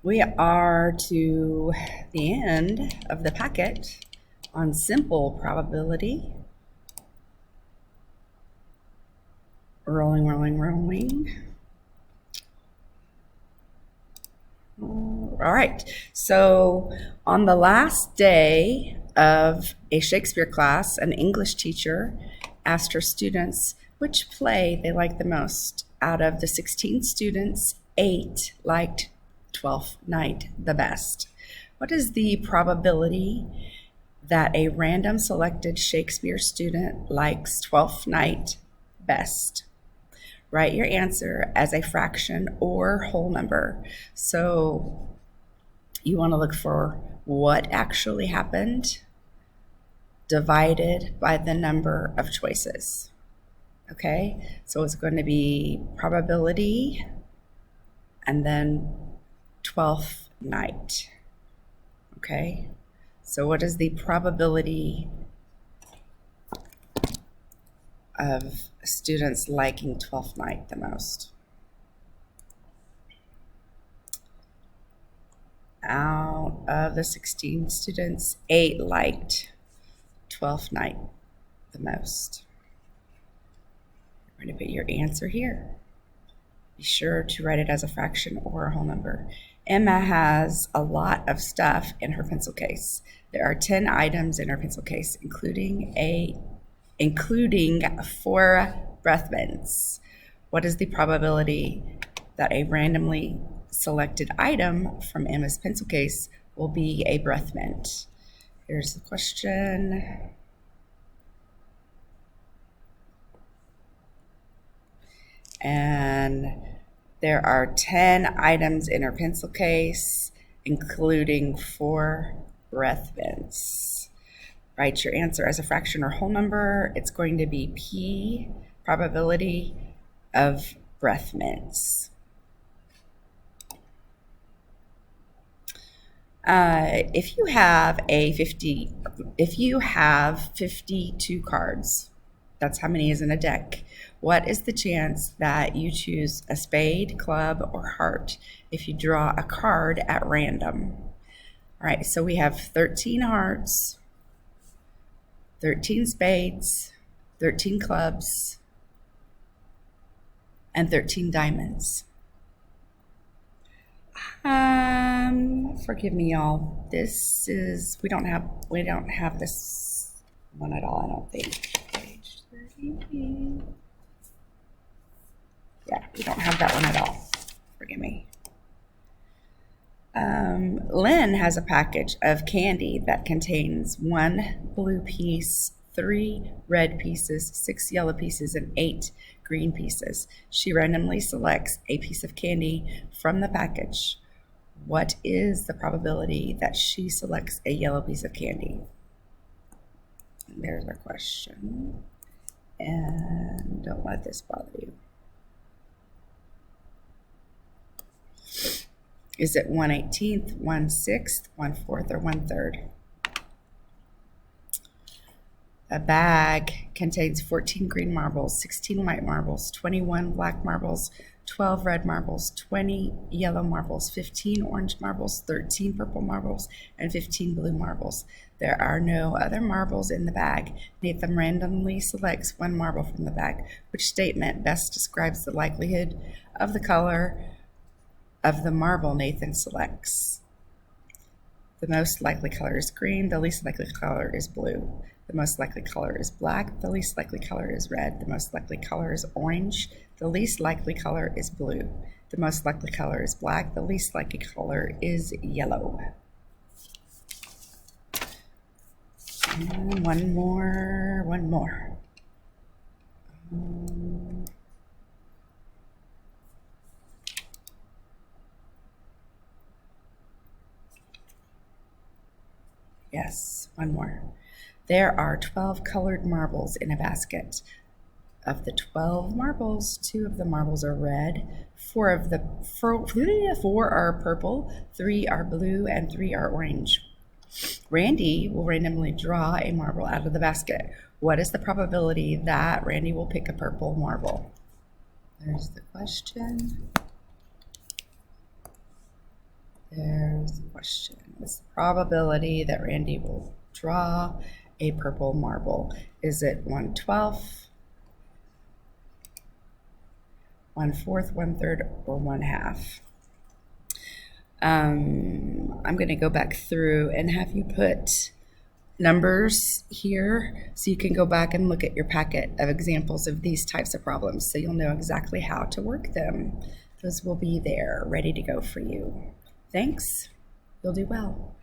We are to the end of the packet on simple probability. Rolling, rolling, rolling. All right, so on the last day of a Shakespeare class, an English teacher asked her students which play they liked the most. Out of the 16 students, 8 liked Twelfth Night the best. What is the probability that a random selected Shakespeare student likes Twelfth Night best? Write your answer as a fraction or whole number. So you want to look for what actually happened divided by the number of choices. Okay, so it's going to be probability and then 12th night. Okay, so what is the probability of students liking 12th night the most? Out of the 16 students, 8 liked 12th night the most. You're going to put your answer here. Be sure to write it as a fraction or a whole number. Emma has a lot of stuff in her pencil case. There are 10 items in her pencil case, including 4 breath mints. What is the probability that a randomly selected item from Emma's pencil case will be a breath mint? Here's the question. And there are 10 items in her pencil case, including 4 breath mints. Write your answer as a fraction or whole number. It's going to be P, probability of breath mints. If you have 52 cards, that's how many is in a deck. What is the chance that you choose a spade, club, or heart if you draw a card at random? All right, so we have 13 hearts, 13 spades, 13 clubs, and 13 diamonds. Forgive me, y'all. We don't have this one at all, I don't think. Page 30. Yeah, we don't have that one at all. Forgive me. Lynn has a package of candy that contains 1 blue piece, 3 red pieces, 6 yellow pieces, and 8 green pieces. She randomly selects a piece of candy from the package. What is the probability that she selects a yellow piece of candy? There's our question. And don't let this bother you. Is it 1/18, 1/6, 1/4, or 1/3? A bag contains 14 green marbles, 16 white marbles, 21 black marbles, 12 red marbles, 20 yellow marbles, 15 orange marbles, 13 purple marbles, and 15 blue marbles. There are no other marbles in the bag. Nathan randomly selects 1 marble from the bag. Which statement best describes the likelihood of the color of the marble Nathan selects? The most likely color is green. The least likely color is blue. The most likely color is black. The least likely color is red. The most likely color is orange. The least likely color is blue. The most likely color is black. The least likely color is yellow. And one more. Yes, one more. There are 12 colored marbles in a basket. Of the 12 marbles, 2 of the marbles are red, 4 are purple, 3 are blue, and 3 are orange. Randy will randomly draw a marble out of the basket. What is the probability that Randy will pick a purple marble? There's the question. There Here's the question. What's the probability that Randy will draw a purple marble? Is it 1/12, 1/4, 1/3, or 1/2? I'm going to go back through and have you put numbers here so you can go back and look at your packet of examples of these types of problems so you'll know exactly how to work them. Those will be there ready to go for you. Thanks. You'll do well.